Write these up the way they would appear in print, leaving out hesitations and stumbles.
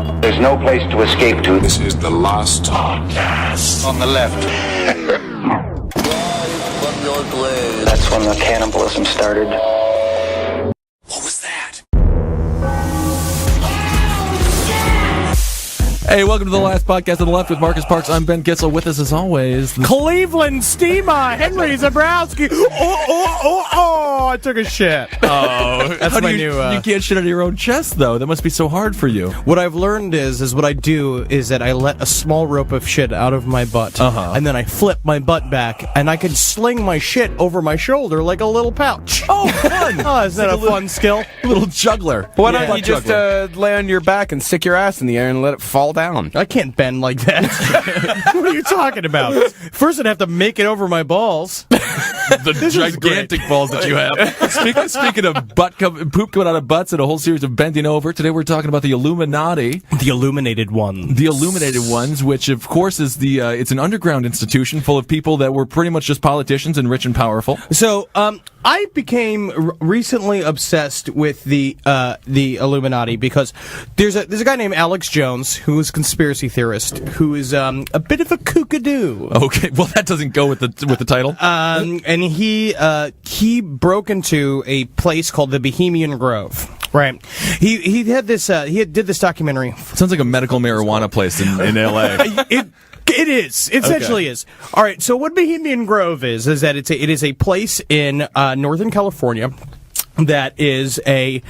There's no place to escape to. This is the last podcast. On the left. That's when the cannibalism started. What was that? Hey, welcome to the last podcast on the left with Marcus Parks. I'm Ben Kitzel. With us, as always, Cleveland Steamer, Henry Zabrowski. I took a shit. Oh, That's my new... You can't shit out of your own chest, though. That must be so hard for you. What I've learned is what I do is that I let a small rope of shit out of my butt, and then I flip my butt back, and I can sling my shit over my shoulder like a little pouch. Oh, fun! Is that a fun skill? Little juggler. Why don't you just lay on your back and stick your ass in the air and let it fall down? I can't bend like that. What are you talking about? First, I'd have to make it over my balls. The gigantic balls that you have. Speaking of poop coming out of butts and a whole series of bending over, today we're talking about the Illuminati. The illuminated ones. The Illuminated Ones, which of course is it's an underground institution full of people that were pretty much just politicians and rich and powerful. So, I became recently obsessed with the Illuminati because there's a guy named Alex Jones who is a conspiracy theorist who is a bit of a kookadoo. Okay, well that doesn't go with the title. And he broke into a place called the Bohemian Grove. Right. He had this did this documentary. Sounds like a medical marijuana place in L.A. It is. It essentially is. All right. So what Bohemian Grove is that it is a place in Northern California that is a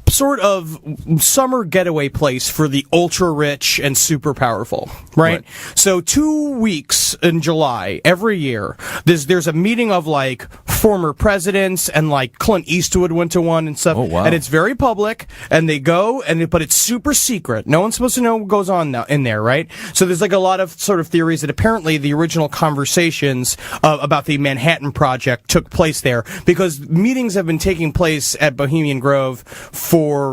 sort of summer getaway place for the ultra rich and super powerful, right? So 2 weeks in July every year, there's a meeting of like former presidents, and like Clint Eastwood went to one and stuff. Oh, wow. And it's very public, and they go but it's super secret. No one's supposed to know what goes on now in there, right? So there's like a lot of sort of theories that apparently the original conversations about the Manhattan Project took place there because meetings have been taking place at Bohemian Grove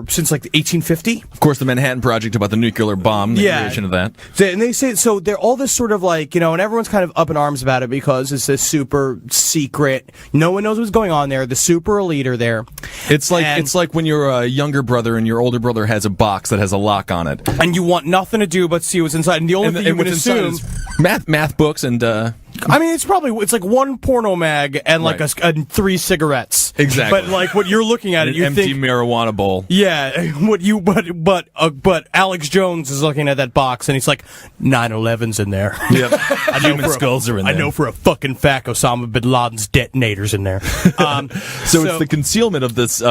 since like 1850. Of course, the Manhattan Project about the nuclear bomb, the creation of that. And they say, so they're all this sort of like, and everyone's kind of up in arms about it because it's this super secret. No one knows what's going on there. The super elite are there. It's like when your younger brother and your older brother has a box that has a lock on it. And you want nothing to do but see what's inside. And the only thing you would assume... Math books and... I mean, it's like one porno mag and like three cigarettes. Exactly. But like what you're looking at, you empty think marijuana bowl. Yeah. But Alex Jones is looking at that box and he's like, 9/11's in there. Yep. Human skulls are in there. I know for a fucking fact Osama bin Laden's detonator's in there. So it's the concealment of this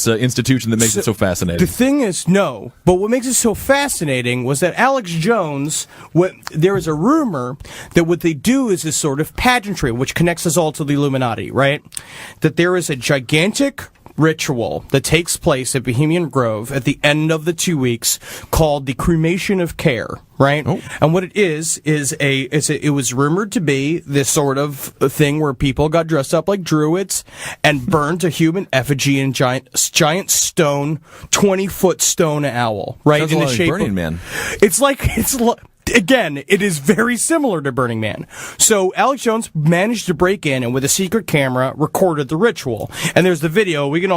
institution that makes it so fascinating. The thing is, no. But what makes it so fascinating was that Alex Jones. There is a rumor that what they do is this sort of pageantry, which connects us all to the Illuminati, right? That there is a gigantic ritual that takes place at Bohemian Grove at the end of the 2 weeks called the cremation of care, right? Oh. And what it is it was rumored to be this sort of thing where people got dressed up like druids and burned a human effigy in giant stone, 20-foot stone owl, right? Sounds in a the lot shape like Burning of, Man. Again, it is very similar to Burning Man. So Alex Jones managed to break in and with a secret camera recorded the ritual. And there's the video. We can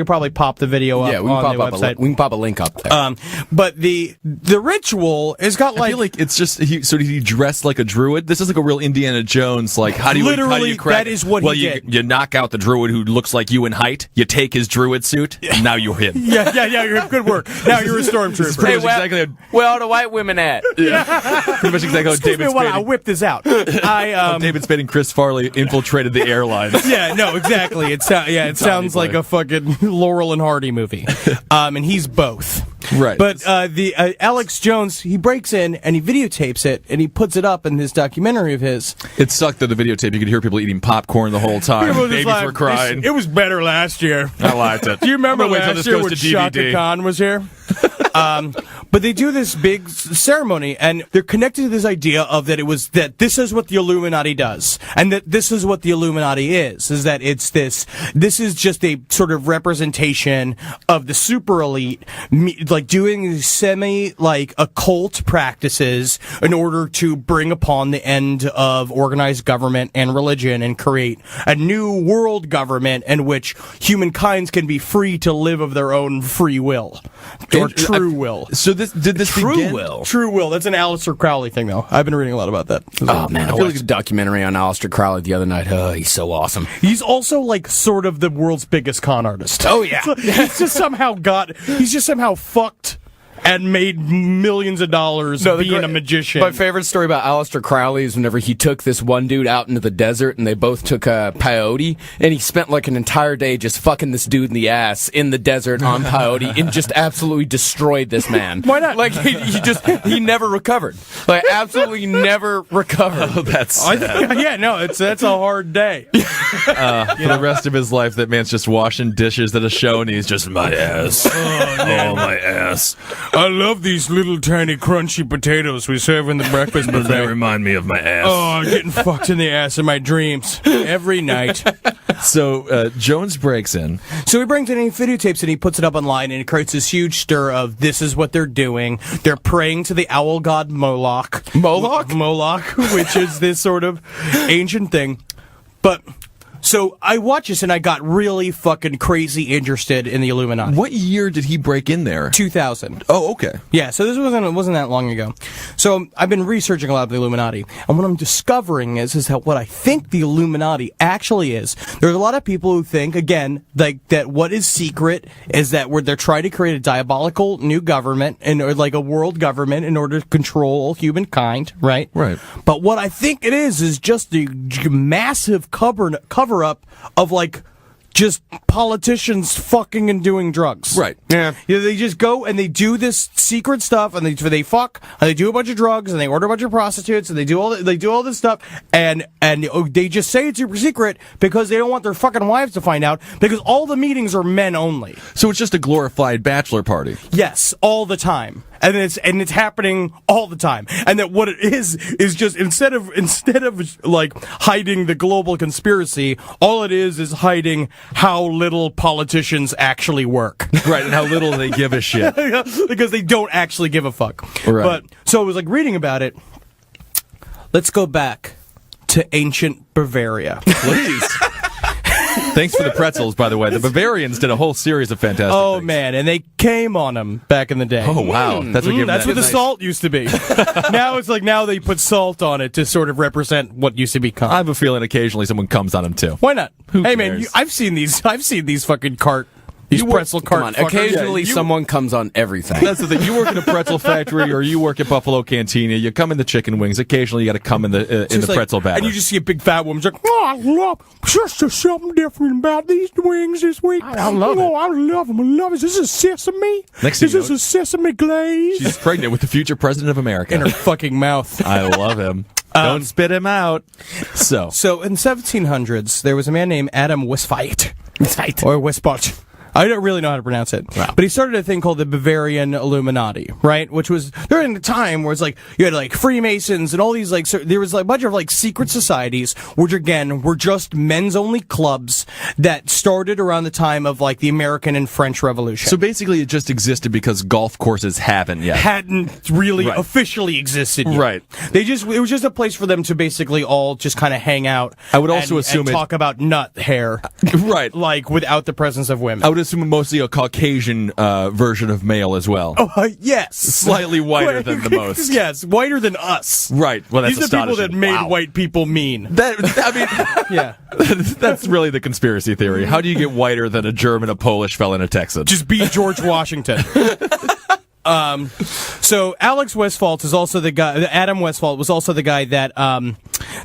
probably pop the video up on the website. We can pop a link up there. But the ritual has got like... I feel like it's just... So did he dress like a druid? This is like a real Indiana Jones, like, how do you crack... that is what he did. You knock out the druid who looks like you in height, you take his druid suit, and now you're him. Yeah, good work. Now you're a stormtrooper. Where all the white women at? Yeah. Pretty much exactly how David Spade. I whipped this out. David Spade and Chris Farley infiltrated the airlines. Yeah, no, exactly. It sounds like a fucking Laurel and Hardy movie. And he's both. Right. But Alex Jones, he breaks in and he videotapes it and he puts it up in this documentary of his. It sucked that the videotape. You could hear people eating popcorn the whole time. Babies were crying. It was better last year. I liked it. Do you remember last year when Shaka Khan was here? But they do this big ceremony, and they're connected to this idea of that this is what the Illuminati does, and that this is what the Illuminati is that it's this is just a sort of representation of the super elite, like doing occult practices in order to bring upon the end of organized government and religion and create a new world government in which humankind can be free to live of their own free will or true true will. So did this begin? True will. That's an Aleister Crowley thing, though. I've been reading a lot about that. Oh, man, I watched a documentary on Aleister Crowley the other night. Oh, he's so awesome. He's also, like, sort of the world's biggest con artist. Oh, yeah. He's just somehow fucked and made millions of dollars being a magician. My favorite story about Aleister Crowley is whenever he took this one dude out into the desert and they both took a peyote, and he spent like an entire day just fucking this dude in the ass in the desert on peyote and just absolutely destroyed this man. Why not? Like, he never recovered. Like, absolutely never recovered. Oh, that's sad. That's a hard day. For the rest of his life, that man's just washing dishes at a show, and he's just my ass. Oh, my ass. I love these little tiny crunchy potatoes we serve in the breakfast buffet. They remind me of my ass. Oh, I'm getting fucked in the ass in my dreams every night. So Jones breaks in. So he brings in any videotapes and he puts it up online, and it creates this huge stir of this is what they're doing. They're praying to the owl god Moloch. Moloch, which is this sort of ancient thing. But so I watched this and I got really fucking crazy interested in the Illuminati. What year did he break in there? 2000. Oh, okay. Yeah, so this wasn't that long ago. So I've been researching a lot of the Illuminati, and what I'm discovering is that what I think the Illuminati actually is. There's a lot of people who think, again, like that what is secret is that they're trying to create a diabolical new government or like a world government in order to control humankind, right? Right. But what I think it is just the massive cover up of like just politicians fucking and doing drugs. Right. Yeah. They just go and they do this secret stuff, and they fuck, and they do a bunch of drugs, and they order a bunch of prostitutes, and they do all this stuff, and they just say it's super secret because they don't want their fucking wives to find out, because all the meetings are men only. So it's just a glorified bachelor party. Yes, all the time. And it's happening all the time. And that what it is just instead of like hiding the global conspiracy, all it is hiding how little politicians actually work. Right, and how little they give a shit. Because they don't actually give a fuck. Right. But so I was like reading about it. Let's go back to ancient Bavaria. Please. Thanks for the pretzels, by the way. The Bavarians did a whole series of fantastic things. Man, and they came on them back in the day. Oh, wow. That's That's what the salt used to be. Now it's like they put salt on it to sort of represent what used to be cum. I have a feeling occasionally someone comes on them, too. Why not? Who Hey, cares? man, I've seen these fucking these pretzel cart. Come on, fuckers. occasionally someone comes on everything. That's the thing. You work in a pretzel factory, or you work at Buffalo Cantina. You come in the chicken wings. Occasionally, you got to come in the pretzel batter. And you just see a big fat woman's like, I love just something different about these wings this week. I love it. I love them. I love it. Is this a sesame? Next thing Is you this know, a sesame glaze? She's pregnant with the future president of America. In her fucking mouth. I love him. Don't spit him out. So in the 1700s, there was a man named Adam Weishaupt. Or Weishaupt. I don't really know how to pronounce it. Wow. But he started a thing called the Bavarian Illuminati, right? Which was during the time where it's like, you had like Freemasons and all these like, there was like a bunch of like secret societies, which again, were just men's only clubs that started around the time of like the American and French Revolution. So basically, it just existed because golf courses hadn't yet. Hadn't really Right. officially existed yet. Right. It was just a place for them to basically all just kind of hang out. I would also assume and it- talk about nut hair. Right. Like without the presence of women. I would assume mostly a Caucasian version of male as well. Yes. Slightly whiter than the most. Yes, whiter than us. Right. Well, that's These are the people that astonishing. made Wow. white people mean. Yeah. That's really the conspiracy theory. How do you get whiter than a German, a Polish fella, and a Texan? Just be George Washington. So Alex Weishaupt is also the guy. Adam Weishaupt was also the guy that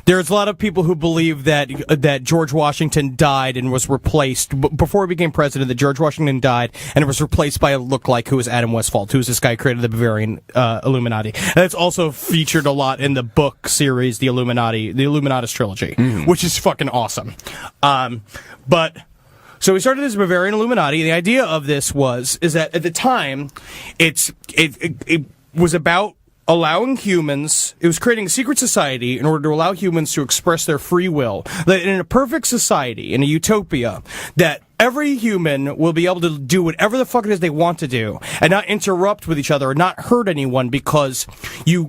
there's a lot of people who believe that George Washington died and was replaced before he became president. That George Washington died and was replaced by a lookalike who was Adam Weishaupt, who was this guy who created the Bavarian Illuminati. And it's also featured a lot in the book series, the Illuminatus trilogy, which is fucking awesome. So we started this Bavarian Illuminati. The idea of this is that at the time, it was about allowing humans. It was creating a secret society in order to allow humans to express their free will. That in a perfect society, in a utopia, that every human will be able to do whatever the fuck it is they want to do and not interrupt with each other or not hurt anyone because you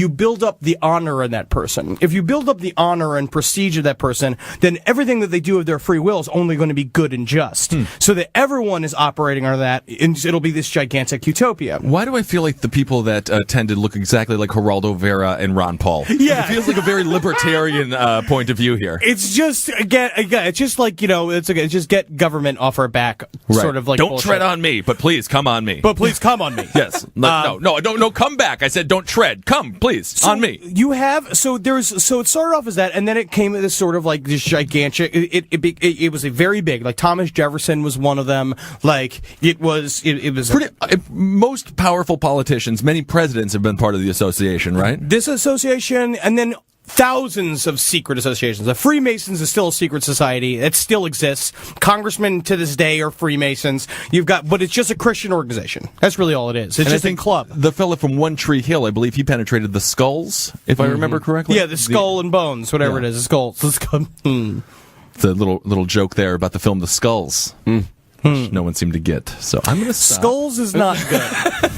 build up the honor in that person. If you build up the honor and prestige of that person, then everything that they do of their free will is only going to be good and just. So that everyone is operating on that, and it'll be this gigantic utopia. Why do I feel like the people that tend to look exactly like Geraldo Vera and Ron Paul? Yeah. It feels like a very libertarian point of view here. It's just, again, it's just like, it's just get government off our back, sort of like Don't bullshit. tread on me, but please come on me. But please come on me. Yes. No, come back. I said don't tread. Come, please, on me. You have, so it started off as that, and then it came this sort of like this gigantic, it was a very big, like Thomas Jefferson was one of them, like, it was Pretty, most powerful politicians, many presidents have been part of the association, right? This association, and then thousands of secret associations. The Freemasons is still a secret society. It still exists. Congressmen to this day are Freemasons. But it's just a Christian organization. That's really all it is. It's just a club. The fella from One Tree Hill, I believe he penetrated the skulls, if I remember correctly. Yeah, the skull and bones, whatever it is. The skulls. It's a little joke there about the film The Skulls. Which no one seemed to get. So I'm going to stop. Skulls is not good.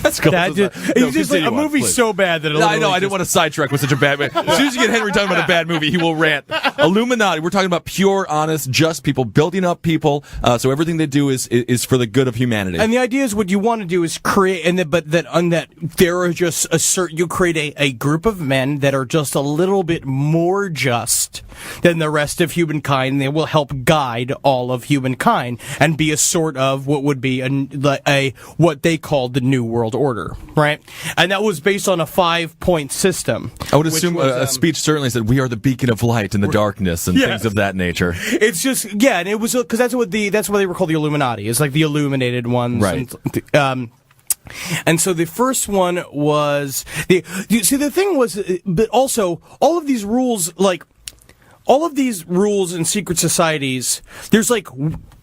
It's just like a movie so bad that I know. I didn't want to sidetrack with such a bad movie. As soon as you get Henry talking about a bad movie, he will rant. Illuminati. We're talking about pure, honest, just people building up people. So everything they do is for the good of humanity. And the idea is what you want to do is create, there are just you create a group of men that are just a little bit more just than the rest of humankind. They will help guide all of humankind and be a sort of what would be a what they called the New World Order, right? And that was based on a 5-point system. I would assume a speech certainly said, "We are the beacon of light in the darkness," and things of that nature. It's just and it was because that's why they were called the Illuminati. It's like the illuminated ones, right? And so the first one was the thing was, but also all of these rules, in secret societies, there's like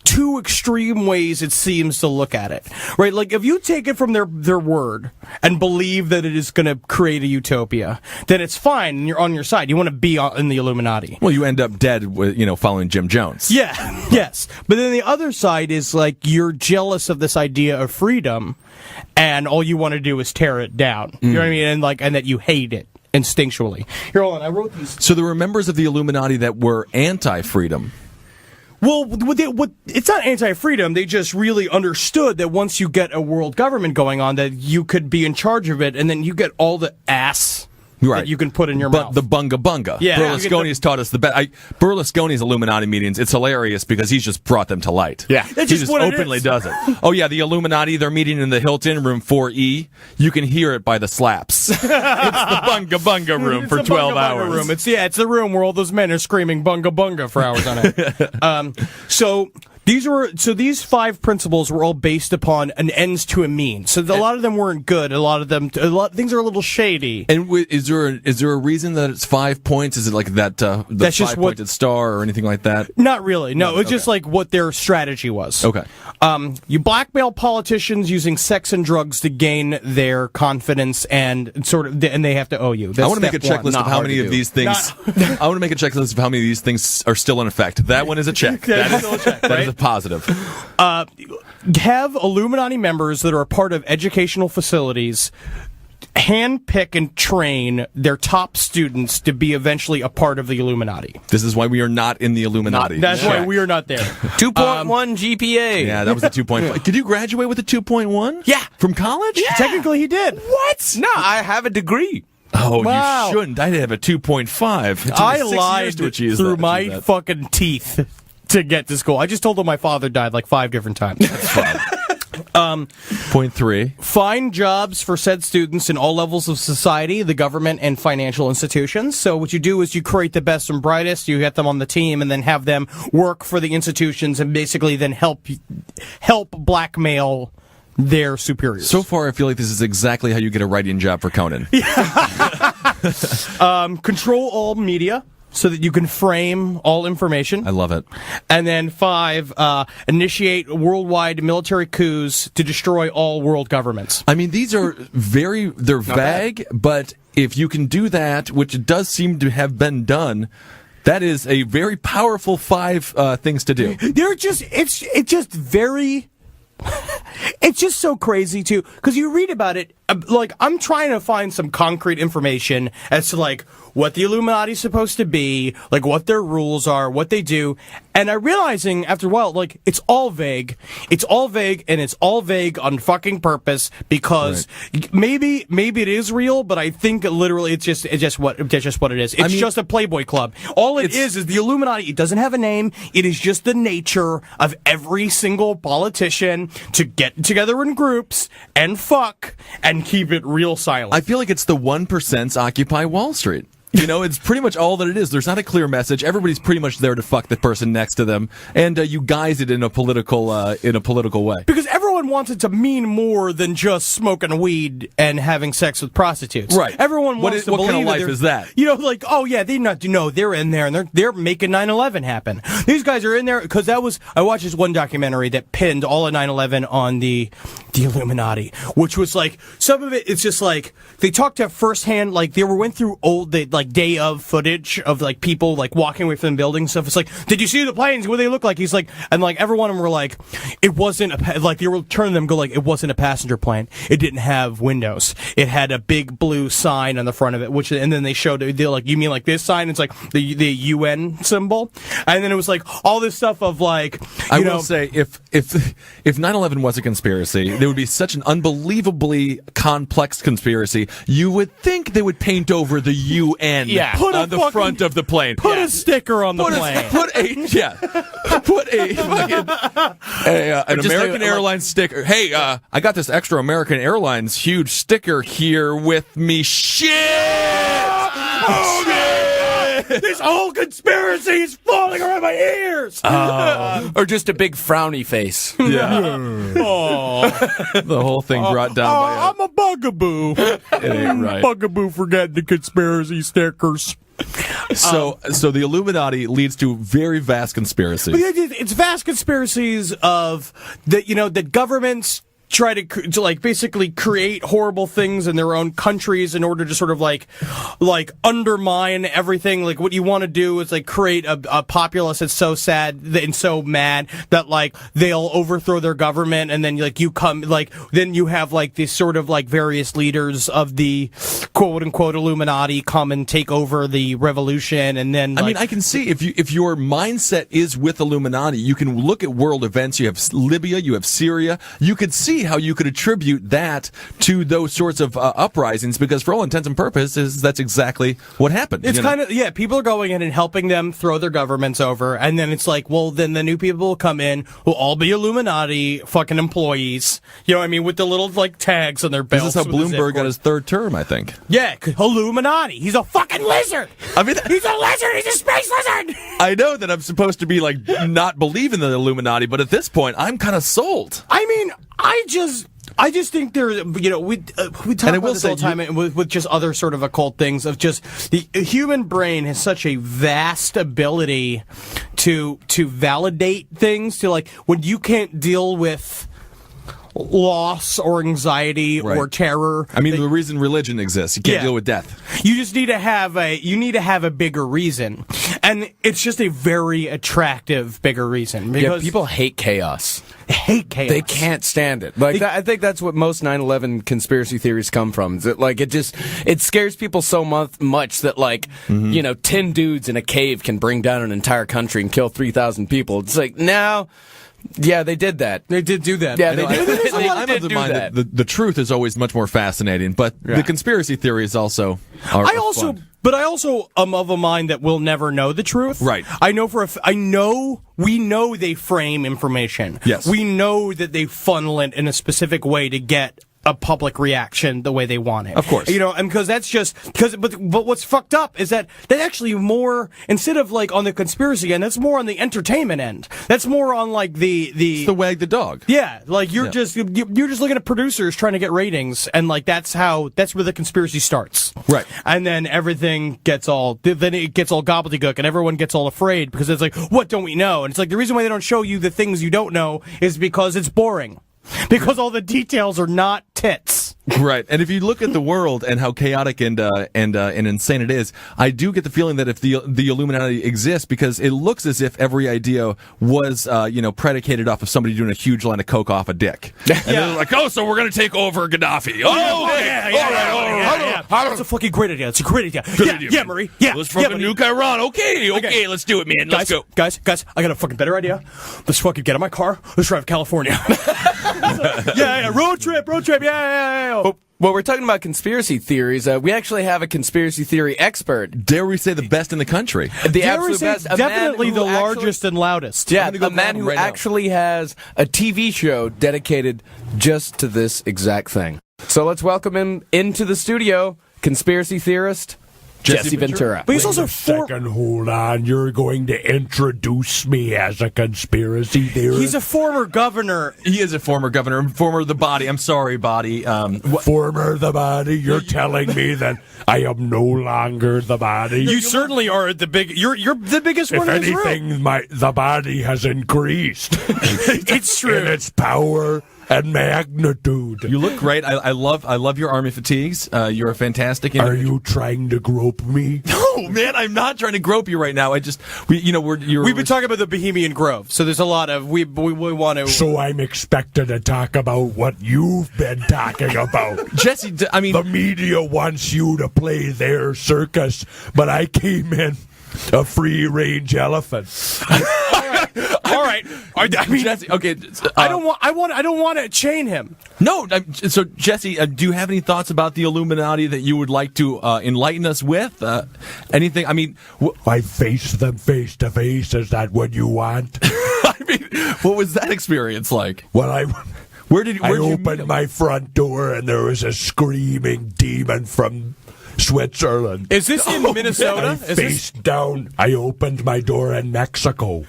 two extreme ways it seems to look at it, right? Like if you take it from their word and believe that it is going to create a utopia, then it's fine and you're on your side. You want to be in the Illuminati. Well, you end up dead with, following Jim Jones. Yeah, yes. But then the other side is like you're jealous of this idea of freedom and all you want to do is tear it down. You know what I mean? And that you hate it instinctually. Here, hold on. I wrote these. So there were members of the Illuminati that were anti-freedom. Well, it's not anti-freedom. They just really understood that once you get a world government going on, that you could be in charge of it, and then you get all the ass that you can put in your mouth. But the bunga bunga. Yeah. Berlusconi has taught us the best. Berlusconi's Illuminati meetings, it's hilarious because he's just brought them to light. Yeah. He just openly does it. Oh, yeah, the Illuminati, they're meeting in the Hilton, room 4E. You can hear it by the slaps. It's the bunga bunga room for 12 hours. Room. It's the room where all those men are screaming bunga bunga for hours on end. These 5 principles were all based upon an ends to a means. So a lot of them weren't good. A lot of things are a little shady. And is there a reason that it's 5 points? Is it like that the 5-pointed star or anything like that? Not really. No, it's just like what their strategy was. Okay. You blackmail politicians using sex and drugs to gain their confidence and and they have to owe you. That's I want to make a checklist of how many of these things. I want to make a checklist of how many of these things are still in effect. That one is a check. That is still a check. That is a positive. Have Illuminati members that are a part of educational facilities handpick and train their top students to be eventually a part of the Illuminati. This is why we are not in the Illuminati. That's why we are not there. 2.1 GPA. Yeah, that was a 2.5. Did you graduate with a 2.1? Yeah. From college? Yeah. Technically, he did. What? No, I have a degree. Oh, wow. You shouldn't. I have a 2.5. I lied through my fucking teeth to get to school. I just told them my father died like 5 different times. That's fine. Point 3. Find jobs for said students in all levels of society, the government, and financial institutions. So what you do is you create the best and brightest, you get them on the team, and then have them work for the institutions and basically then help blackmail their superiors. So far, I feel like this is exactly how you get a writing job for Conan. Control all media so that you can frame all information. I love it. And then 5, initiate worldwide military coups to destroy all world governments. I mean, these are they're vague, but if you can do that, which it does seem to have been done, That is a very powerful 5 things to do. They're just, it's just very, it's just so crazy too, because you read about it, like, I'm trying to find some concrete information as to, like, what the Illuminati's supposed to be, like, what their rules are, what they do, and I'm realizing after a while, like, it's all vague, and it's all vague on fucking purpose, because maybe it is real, but I think literally it's just what it is. It's just a Playboy club. All it is the Illuminati. It doesn't have a name. It is just the nature of every single politician to get together in groups and fuck and keep it real silent. I feel like it's the 1% Occupy Wall Street. You know, it's pretty much all that it is. There's not a clear message. Everybody's pretty much there to fuck the person next to them, and you guise it in a political way. Because everyone wants it to mean more than just smoking weed and having sex with prostitutes. Right. Everyone wants to believe what kind of life is that? You know, like, oh yeah, they're in there and they're making 9/11 happen. These guys are in there because I watched this one documentary that pinned all of 9/11 on the Illuminati, which was like, some of it, it's just like, they talked to firsthand, like, went through day of footage of, like, people, like, walking away from the building stuff. It's like, did you see the planes? What do they look like? He's like, and, like, every one of them were like, it wasn't, they were turning them, go like, it wasn't a passenger plane. It didn't have windows. It had a big blue sign on the front of it, and then they showed it, they're like, you mean like this sign? It's like the UN symbol. And then it was like, all this stuff of, like, I will say, if 9/11 was a conspiracy, there would be such an unbelievably complex conspiracy. You would think they would paint over the UN on the front of the plane. Put a sticker on the plane. Put an American Airlines sticker. Hey, I got this extra American Airlines huge sticker here with me. Shit! Oh, shit! This whole conspiracy is falling around my ears! Or just a big frowny face. Yeah. The whole thing brought down by I'm a bugaboo. It ain't right. Bugaboo for getting the conspiracy stickers. So the Illuminati leads to very vast conspiracies. But it's vast conspiracies of that governments try to like basically create horrible things in their own countries in order to sort of like undermine everything. Like, what you want to do is like create a populace that's so sad and so mad that like they'll overthrow their government, and then then you have like these sort of like various leaders of the quote unquote Illuminati come and take over the revolution, and then I mean, I can see if your mindset is with Illuminati, you can look at world events. You have Libya, you have Syria. You could see how you could attribute that to those sorts of uprisings, because for all intents and purposes, that's exactly what happened. It's kind of, people are going in and helping them throw their governments over, and then it's like, well, then the new people will come in, who'll all be Illuminati fucking employees, you know what I mean, with the little, like, tags on their belts. This is how Bloomberg got his third term, I think. Yeah, Illuminati. He's a fucking lizard! I mean, he's a lizard! He's a space lizard! I know that I'm supposed to be, like, not believe in the Illuminati, but at this point, I'm kind of sold. I mean, I just think there, we talk about this all the time with just other sort of occult things of just the human brain has such a vast ability to validate things, to like when you can't deal with loss or anxiety or terror. I mean, the reason religion exists, you can't deal with death. You just need to have a bigger reason, and it's just a very attractive bigger reason, because people hate chaos. They hate chaos. They can't stand it. Like, I think that's what most 9/11 conspiracy theories come from. Is that, like, it scares people so much that, like, 10 dudes in a cave can bring down an entire country and kill 3,000 people. It's like, now. Yeah, they did that. They did do that. Yeah, they did. I'm of the mind that the truth is always much more fascinating, but the conspiracy theories also are fun. But I also am of a mind that we'll never know the truth. Right. We know they frame information. Yes. We know that they funnel it in a specific way to get a public reaction the way they want it. Of course. And because that's just, but what's fucked up is that actually more, instead of like on the conspiracy end, that's more on the entertainment end. That's more on like it's the wag the dog. Yeah. Like you're just looking at producers trying to get ratings, and like that's where the conspiracy starts. Right. And then everything gets all gobbledygook, and everyone gets all afraid because it's like, what don't we know? And it's like, the reason why they don't show you the things you don't know is because it's boring. Because all the details are not tits. Right, and if you look at the world and how chaotic and insane it is, I do get the feeling that if the Illuminati exists, because it looks as if every idea was predicated off of somebody doing a huge line of coke off a dick, and they're like, oh, so we're gonna take over Gaddafi. That's a fucking great idea. It's a great idea. Yeah, Murray. Yeah, let's fucking nuke Iran. Okay, let's do it, man. Let's go, guys. I got a fucking better idea. Let's fucking get in my car. Let's drive to California. Road trip. Yeah. Well, we're talking about conspiracy theories. We actually have a conspiracy theory expert. Dare we say the best in the country? The absolute best. Definitely the largest and loudest. Yeah, a man who actually has a TV show dedicated just to this exact thing. So let's welcome him into the studio, conspiracy theorist Jesse Ventura. But he's also second, hold on. You're going to introduce me as a conspiracy theorist? He's a former governor. He is a former governor, former the body. I'm sorry, body. Former the body? You're telling me that I am no longer the body? You certainly are the big. You're the biggest one in this room. If anything, the body has increased. It's true. In its power and magnitude. You look great. I love your army fatigues. You're a fantastic individual. Are you trying to grope me? No, man, I'm not trying to grope you right now. We've been talking about the Bohemian Grove, so there's a lot of we want to. So I'm expected to talk about what you've been talking about. Jesse, I mean, the media wants you to play their circus, but I came in a free-range elephant. All right. I mean, Jesse, okay. I don't want to chain him. No. So, Jesse, do you have any thoughts about the Illuminati that you would like to enlighten us with? Anything? I mean, I face them face to face. Is that what you want? I mean, what was that experience like? Well, I opened my front door and there was a screaming demon from Switzerland. Is this in Minnesota? Face down. I opened my door in Mexico.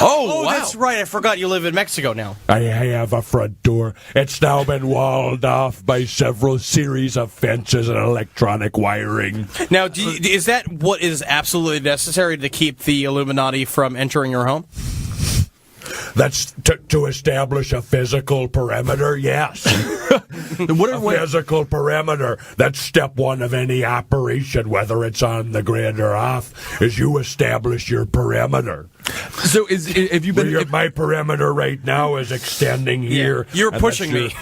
Oh, wow. That's right. I forgot you live in Mexico now. I have a front door. It's now been walled off by several series of fences and electronic wiring. Now, is that what is absolutely necessary to keep the Illuminati from entering your home? That's to establish a physical perimeter, yes. Physical perimeter. That's step one of any operation, whether it's on the grid or off, is you establish your perimeter. So have you been... my perimeter right now is extending here. You're pushing me.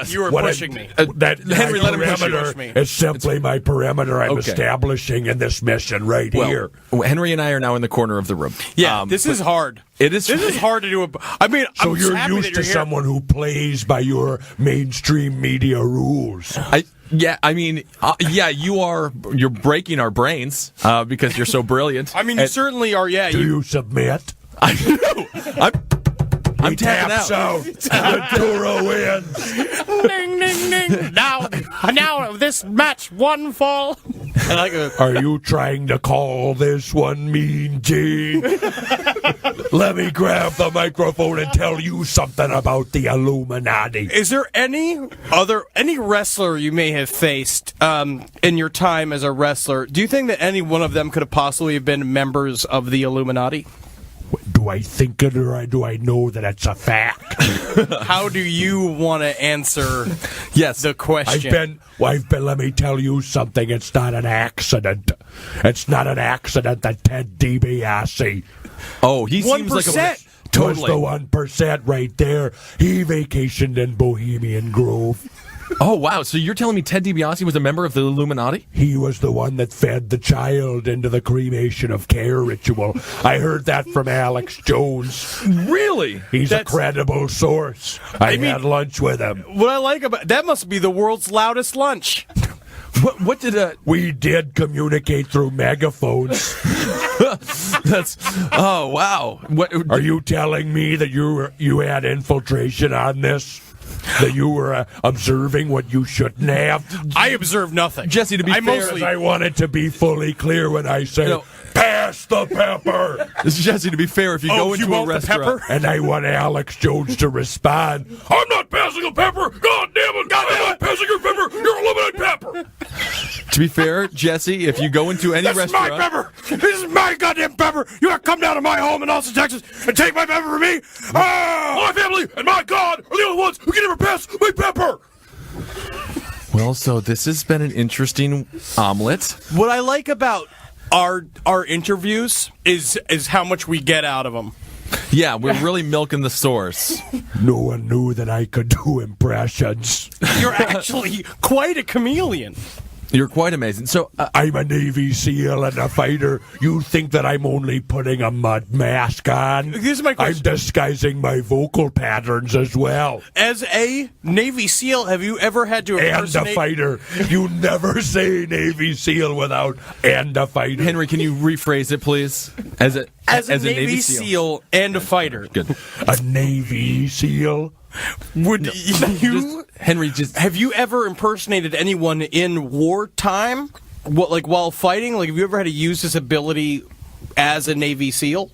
You were pushing me. Henry, let him push me. It's simply my perimeter I'm establishing in this mission here. Henry and I are now in the corner of the room. Yeah, this is hard. This is hard to do. I mean, so I'm you're happy used that you're to here. someone who plays by your mainstream media rules. You're breaking our brains because you're so brilliant. I mean, you certainly are. Yeah. Do you submit? I'm tapping out. Ventura wins. Ding, ding, ding. Now this match one fall. Are you trying to call this one Mean Gene? Let me grab the microphone and tell you something about the Illuminati. Is there any wrestler you may have faced in your time as a wrestler? Do you think that any one of them could have possibly been members of the Illuminati? Do I think it or do I know that it's a fact? How do you want to answer the question? Let me tell you something. It's not an accident. It's not an accident that Ted DiBiase. Oh, he seems like a... Totally. Was the 1% right there. He vacationed in Bohemian Grove. Oh, wow. So you're telling me Ted DiBiase was a member of the Illuminati? He was the one that fed the child into the cremation of care ritual. I heard that from Alex Jones. Really? He's a credible source. I had lunch with him. What I like about that must be the world's loudest lunch. What did we did communicate through megaphones. Oh, wow. Are you telling me that you had infiltration on this? That you were observing what you shouldn't have? I observed nothing. Jesse, to be fair... I want it to be fully clear when I say, pass the pepper! Jesse, to be fair, if you go into a restaurant... And I want Alex Jones to respond, I'm not passing the pepper! God damn it! I'm not passing your pepper! You're eliminating pepper! To be fair, Jesse, if you go into any restaurant... This is my pepper! This is my goddamn pepper! You gotta come down to my home in Austin, Texas and take my pepper from me! My family and my God are the only ones who can ever pass my pepper! Well, so this has been an interesting omelet. What I like about our interviews is how much we get out of them. Yeah, we're really milking the source. No one knew that I could do impressions. You're actually quite a chameleon. You're quite amazing. So, I'm a Navy SEAL and a fighter. You think that I'm only putting a mud mask on? Here's my question. I'm disguising my vocal patterns as well. As a Navy SEAL, have you ever had to And impersonate... a fighter. You never say Navy SEAL without and a fighter. Henry, can you rephrase it, please? As a Navy SEAL and a fighter. Good. A Navy SEAL? Would you... Henry, just... Have you ever impersonated anyone in wartime? While fighting? Like, have you ever had to use this ability as a Navy SEAL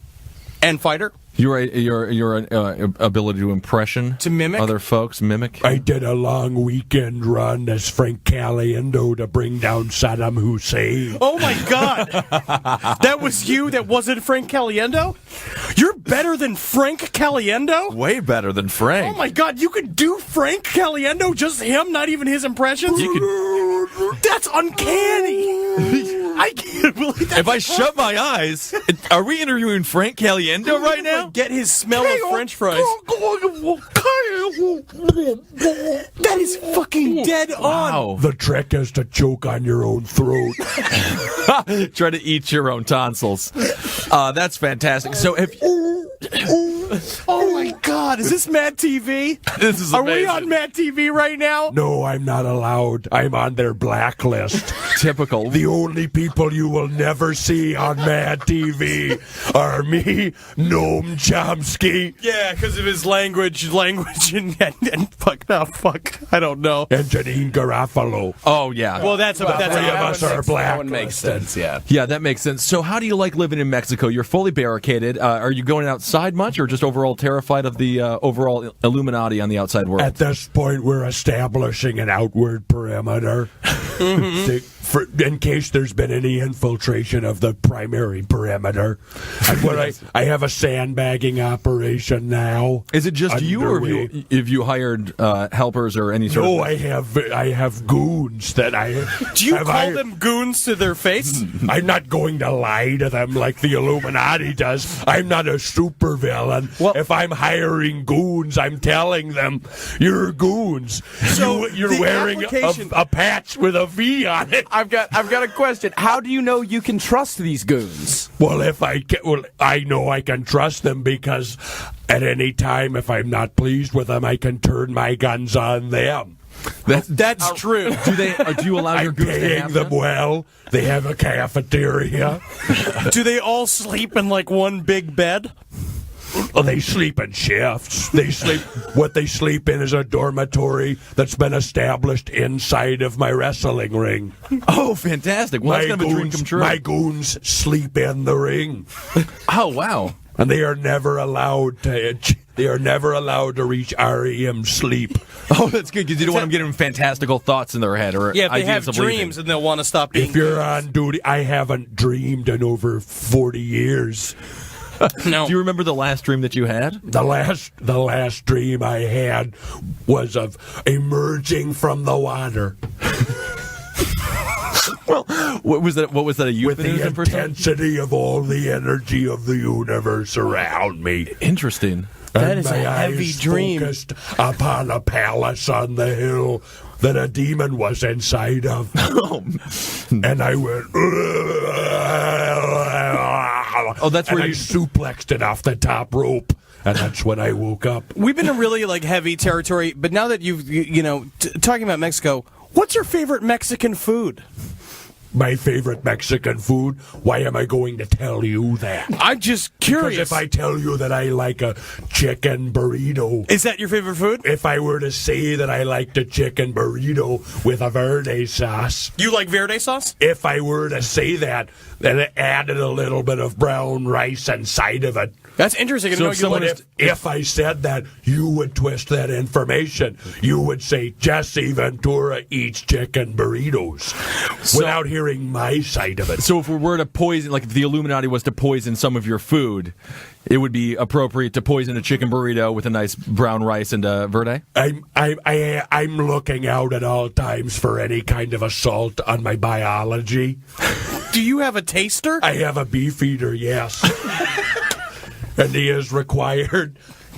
and fighter? Your ability to impression To mimic? other folks, mimic. I did a long weekend run as Frank Caliendo to bring down Saddam Hussein. Oh my God! That was you. That wasn't Frank Caliendo. You're better than Frank Caliendo. Way better than Frank. Oh my God! You could do Frank Caliendo, just him, not even his impressions. That's uncanny. I can't believe that. If I shut my eyes, are we interviewing Frank Caliendo right now? Get his smell of French fries. That is fucking dead on. Wow. The trick is to choke on your own throat. Try to eat your own tonsils. That's fantastic. So if Oh my God! Is this Mad TV? This is Are we amazing. on Mad TV right now? No, I'm not allowed. I'm on their blacklist. Typical. The only people you will never see on Mad TV are me, Noam Chomsky, Yeah, because of his language, and fuck. I don't know. and Janine Garofalo. Oh yeah. Well, that's Three of us are That one blacklisted. makes sense, yeah. Yeah, that makes sense. So how do you like living in Mexico? You're fully barricaded. Are you going outside much, or just overall terrified of the overall Illuminati on the outside world? At this point, we're establishing an outward perimeter in case there's been any infiltration of the primary perimeter. I have a sandbagging operation now. Is it just you, or underway. have you hired helpers or any sort No, of... I have goons that I. Do you have call hired. them goons to their face? I'm not going to lie to them like the Illuminati does. I'm not a supervillain. Well- If I'm hiring goons, I'm telling them, you're goons. So You're the wearing application- a patch with a V on it. I've got a question. How do you know you can trust these goons? Well, I know I can trust them because at any time, if I'm not pleased with them, I can turn my guns on them. That's true. Do you allow your I'm goons to paying have them well. They have a cafeteria. Do they all sleep in like one big bed? Well, they sleep in shifts. What they sleep in is a dormitory that's been established inside of my wrestling ring. Oh, fantastic. Well, that's kind of a dream come true. My goons sleep in the ring. Oh, wow. And they are never allowed to reach REM sleep. Oh, that's good, because you don't want them getting fantastical thoughts in their head or Yeah, if they ideas have of dreams leaving. and they'll want to stop being If you're goons. on duty, I haven't dreamed in over 40 years. No. Do you remember the last dream that you had? The last dream I had was of emerging from the water Well, what was that? What was that? A with the euphemism for something? intensity of all the energy of the universe around me. Interesting. That And is a my heavy eyes dream. focused upon a palace on the hill that a demon was inside of. And I went. Oh, that's and where I you- suplexed it off the top rope. And that's when I woke up. We've been in really like heavy territory, but now that you've talking about Mexico, what's your favorite Mexican food? My favorite Mexican food? Why am I going to tell you that? I'm just Because curious. if I tell you that I like a chicken burrito, Is that your favorite food? if I were to say that I liked a chicken burrito with a verde sauce, You like verde sauce? if I were to say that, then it added a little bit of brown rice inside of it, That's interesting. So If I said that, you would twist that information. You would say Jesse Ventura eats chicken burritos without hearing my side of it. So if we were to poison, like if the Illuminati was to poison some of your food, it would be appropriate to poison a chicken burrito with a nice brown rice and a verde? I'm looking out at all times for any kind of assault on my biology. Do you have a taster? I have a beef eater, yes. And he is required. A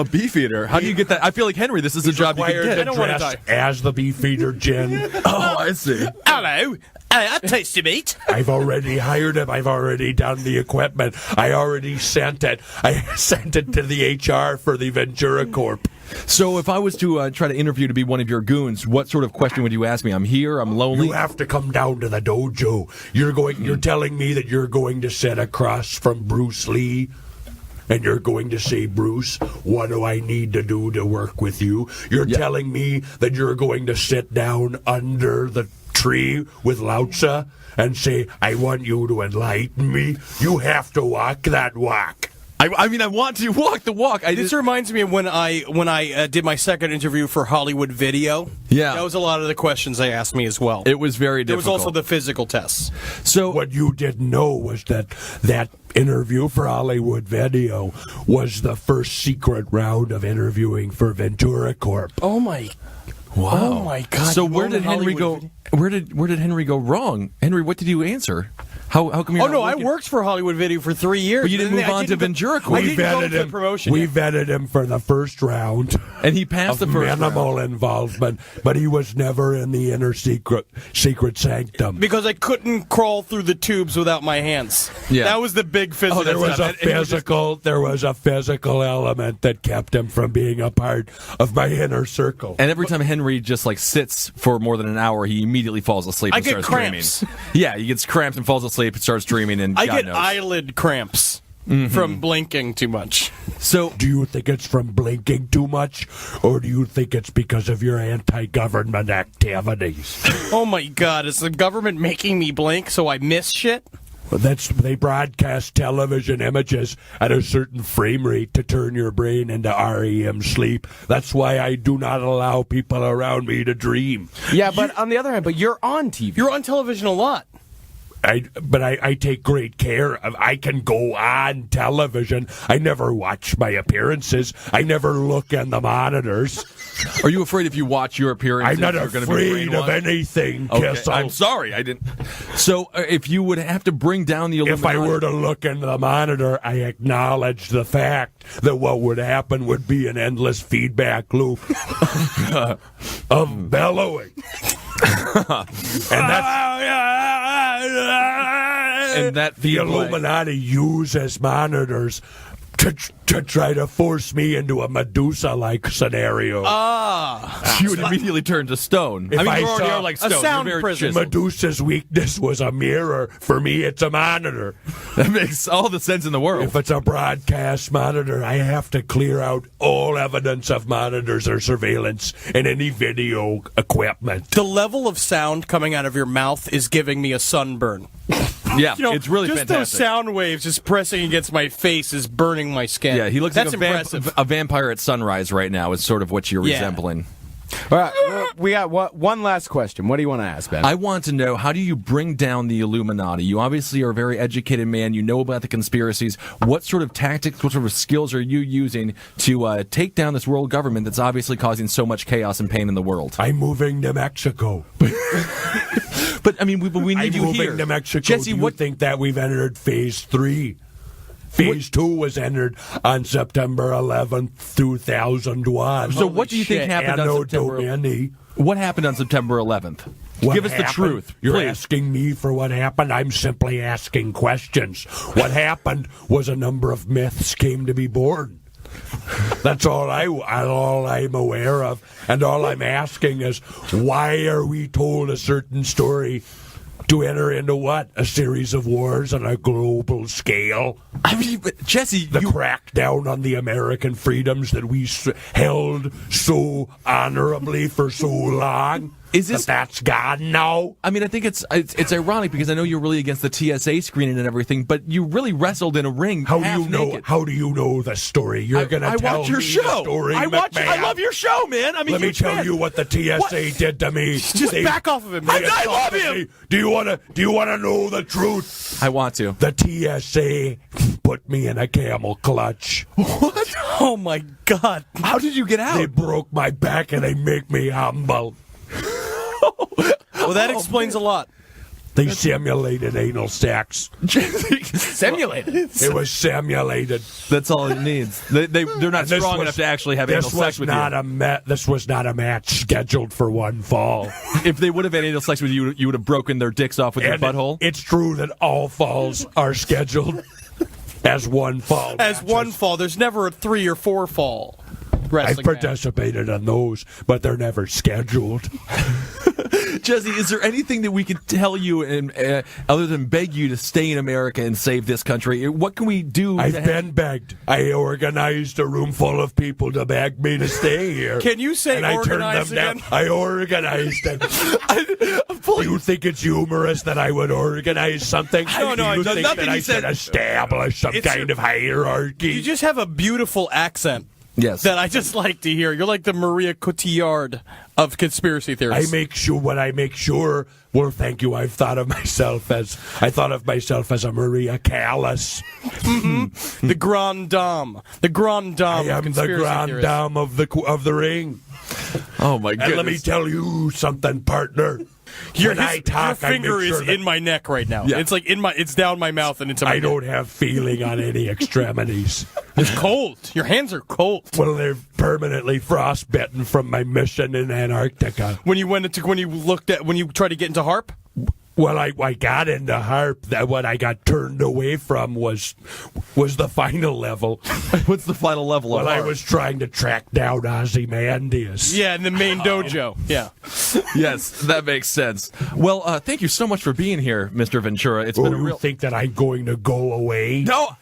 beef eater? How do you get that? I feel like, Henry, this is a job you could get. I don't want to die. As the beef eater, Jen. Oh, I see. Hello. I taste your meat. I've already hired him. I've already done the equipment. I already sent it. I sent it to the HR for the Ventura Corp. So if I was to try to interview to be one of your goons, what sort of question would you ask me? I'm here, I'm lonely. You have to come down to the dojo. You're telling me that you're going to sit across from Bruce Lee, and you're going to say, Bruce, what do I need to do to work with you? You're telling me that you're going to sit down under the tree with Lao Tzu and say, I want you to enlighten me. You have to walk that walk. I mean, I want to walk the walk. This reminds me of when I did my second interview for Hollywood Video. Yeah. That was a lot of the questions they asked me as well. It was very difficult. There was also the physical tests. So what you didn't know was that interview for Hollywood Video was the first secret round of interviewing for Ventura Corp. Oh my Wow. Oh my God. So where did Henry go? Where did Henry go wrong? Henry, what did you answer? How come you're I worked for Hollywood Video for 3 years. But you didn't move on to Ventura Corp. We vetted him for the first round. And he passed the first minimal round. involvement, but he was never in the inner secret sanctum. Because I couldn't crawl through the tubes without my hands. Yeah. That was the big physical. There was a physical element that kept him from being a part of my inner circle. And every time Henry just like sits for more than an hour, he immediately falls asleep and starts cramps. dreaming. Yeah, he gets cramps and falls asleep and starts dreaming, and I God get knows. eyelid cramps from blinking too much. So, do you think it's from blinking too much, or do you think it's because of your anti-government activities? Oh my God, is the government making me blink so I miss shit? Well, they broadcast television images at a certain frame rate to turn your brain into REM sleep. That's why I do not allow people around me to dream. Yeah, but on the other hand, you're on TV. You're on television a lot. I take great care of. I can go on television. I never watch my appearances. I never look in the monitors. Are you afraid if you watch your appearances, I'm not you're going to be afraid of anything, Okay, Kissel. I'm sorry, I didn't. So, if you would have to bring down the Illuminati... If I were to look into the monitor, I acknowledge the fact that what would happen would be an endless feedback loop of bellowing. And that the Illuminati uses monitors to try to force me into a Medusa-like scenario. You would immediately turn to stone. If I mean, I you already saw are like stone. a sound You're very prison. chiseled. Medusa's weakness was a mirror. For me, it's a monitor. That makes all the sense in the world. If it's a broadcast monitor, I have to clear out all evidence of monitors or surveillance and any video equipment. The level of sound coming out of your mouth is giving me a sunburn. Yeah, it's really just fantastic. those sound waves just pressing against my face is burning my skin. Yeah, he looks That's like impressive. a vampire at sunrise right now is sort of what you're resembling. All right, well, we got one last question. What do you want to ask, Ben? I want to know, how do you bring down the Illuminati? You obviously are a very educated man. You know about the conspiracies. What sort of tactics, what sort of skills are you using to take down this world government that's obviously causing so much chaos and pain in the world? I'm moving to Mexico. But, I mean, we need I'm you moving here. to Mexico. Jesse, do you think that we've entered phase 3? Phase 2 was entered on September 11th, 2001. So what do you think happened on September 11th? What happened on September 11th? Give us the truth, You're please. asking me for what happened? I'm simply asking questions. What happened was a number of myths came to be born. That's all I'm aware of. And all I'm asking is, why are we told a certain story To enter into what? A series of wars on a global scale? I mean, but Jesse, The crackdown on the American freedoms that we held so honorably for so long? Is this- that's gone now? I mean, I think it's ironic because I know you're really against the TSA screening and everything, but you really wrestled in a ring. How do half you know? naked. How do you know the story? You're going to I tell watch your me show. the story, I McMahon. love your show, man. I'm a Let me huge tell fan. you what the TSA did to me. Just back off of him. I love assaulted him. me. Do you want to know the truth? I want to. The TSA put me in a camel clutch. What? Oh my God! How did you get out? They broke my back and they make me humble. Well, that explains a lot. They simulated anal sex. Simulated. It was simulated. That's all it needs. They're not And this strong was- enough to actually have anal This sex was with not you. This was not a match scheduled for one fall. If they would have had anal sex with you, you would have broken their dicks off with And your butthole. It's true that all falls are scheduled as one fall. As matches. one fall, there's never a 3 or 4 fall. I've Wrestling match. participated in those, but they're never scheduled. Jesse, is there anything that we could tell you, and other than beg you to stay in America and save this country? What can we do? I've to been begged. I organized a room full of people to beg me to stay here. Can you say and I turned organize them down. again? I organized it. Do you think it's humorous that I would organize something? No, Do you think nothing that I you said- should establish some It's kind of hierarchy? You just have a beautiful accent. Yes. That I just like to hear. You're like the Maria Cotillard of conspiracy theories. I make sure. Well, thank you. I thought of myself as a Maria Callas. the Grand Dame. The Grand Dame I of am the conspiracy grand theorists. dame of the ring. Oh my goodness. And let me tell you something, partner. When I talk, your finger I make sure is that in my neck right now. Yeah. It's like it's down my mouth and into my I neck. don't have feeling on any extremities. It's cold. Your hands are cold. Well, they're permanently frostbitten from my mission in Antarctica. When you tried to get into harp? Well, I got into harp. That what I got turned away from was the final level. What's the final level of Well, I harp? was trying to track down Ozymandias. Yeah, in the main dojo. Yeah. Yes, that makes sense. Well, thank you so much for being here, Mr. Ventura. It's been a You real. think that I'm going to go away? No.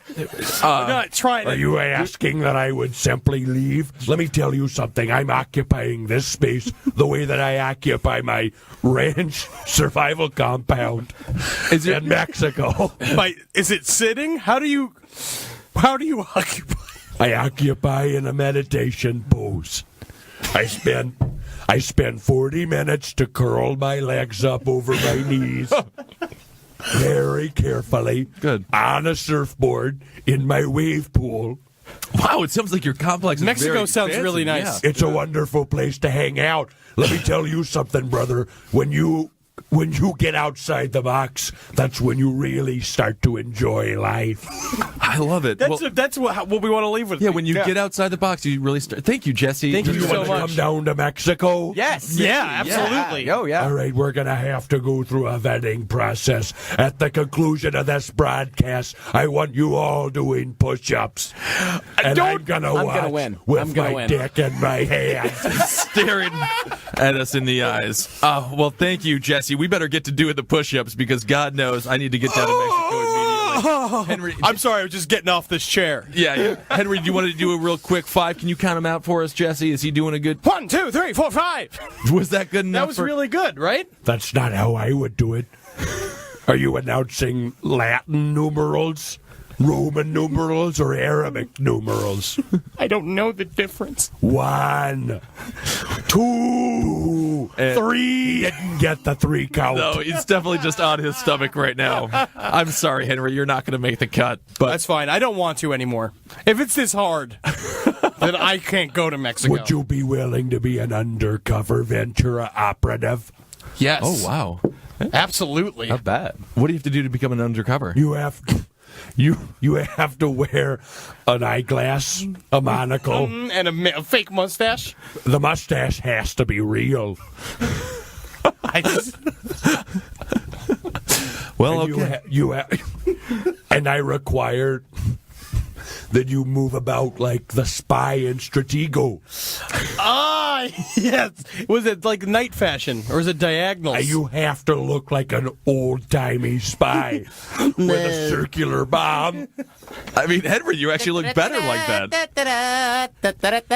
I'm not trying Are to. you asking that I would simply leave? Let me tell you something. I'm occupying this space the way that I occupy my ranch survival compound Is it- in Mexico. Is it sitting? How do you occupy? I occupy in a meditation pose. I spend 40 minutes to curl my legs up over my knees. Very carefully. Good. On a surfboard in my wave pool. Wow, it sounds like your complex is Mexico very sounds fancy. really nice. Yeah. It's a wonderful place to hang out. Let me tell you something, brother. When you get outside the box, that's when you really start to enjoy life. I love it. That's what we want to leave with. Yeah, when you get outside the box, you really start. Thank you, Jesse. Thank you You so want to much. come down to Mexico? Yes. Yeah, absolutely. Oh, yeah. All right, we're going to have to go through a vetting process. At the conclusion of this broadcast, I want you all doing push-ups. And I'm going to watch gonna win. with I'm gonna my win. dick in my hand. Staring at us in the eyes. Well, thank you, Jesse. We better get to doing the push-ups because God knows I need to get down to Mexico immediately. Henry, I'm sorry, I was just getting off this chair. yeah. Henry, do you want to do a real quick 5? Can you count them out for us, Jesse? Is he doing a good? 1, 2, 3, 4, 5. Was that good enough? That was really good, right? That's not how I would do it. Are you announcing Latin numerals, Roman numerals, or Arabic numerals? I don't know the difference. 1, 2, 3. Didn't get the 3 count. No, he's definitely just on his stomach right now. I'm sorry, Henry. You're not going to make the cut. But That's fine. I don't want to anymore. If it's this hard, then I can't go to Mexico. Would you be willing to be an undercover Ventura operative? Yes. oh wow, Absolutely. Not bad. what do you have to do to become an undercover? You have to wear an eyeglass, a monocle. And a fake mustache. The mustache has to be real. I just, Well, And okay. and I require Then you move about like the spy in Stratego. Ah, yes. Was it like night fashion, or is it diagonals? You have to look like an old-timey spy with a circular bomb. I mean, Henry, you actually look better like that.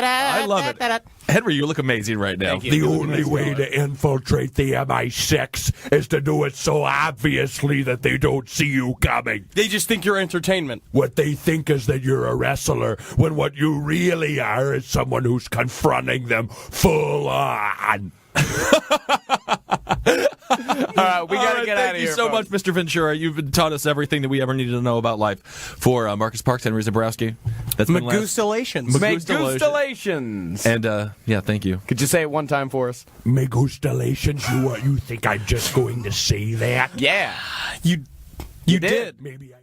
I love it. Henry, you look amazing right now. The only way to infiltrate the MI6 is to do it so obviously that they don't see you coming. They just think you're entertainment. What they think is that you're a wrestler, when what you really are is someone who's confronting them full on. All right, we got to get out of here. Thank you so much, Mr. Ventura. You've taught us everything that we ever needed to know about life. For Marcus Parks, Henry Zabrowski. That's been Magustalations. Magustalations. And, yeah, thank you. Could you say it one time for us? Megustalations? You think I'm just going to say that? Yeah. You did. Maybe I...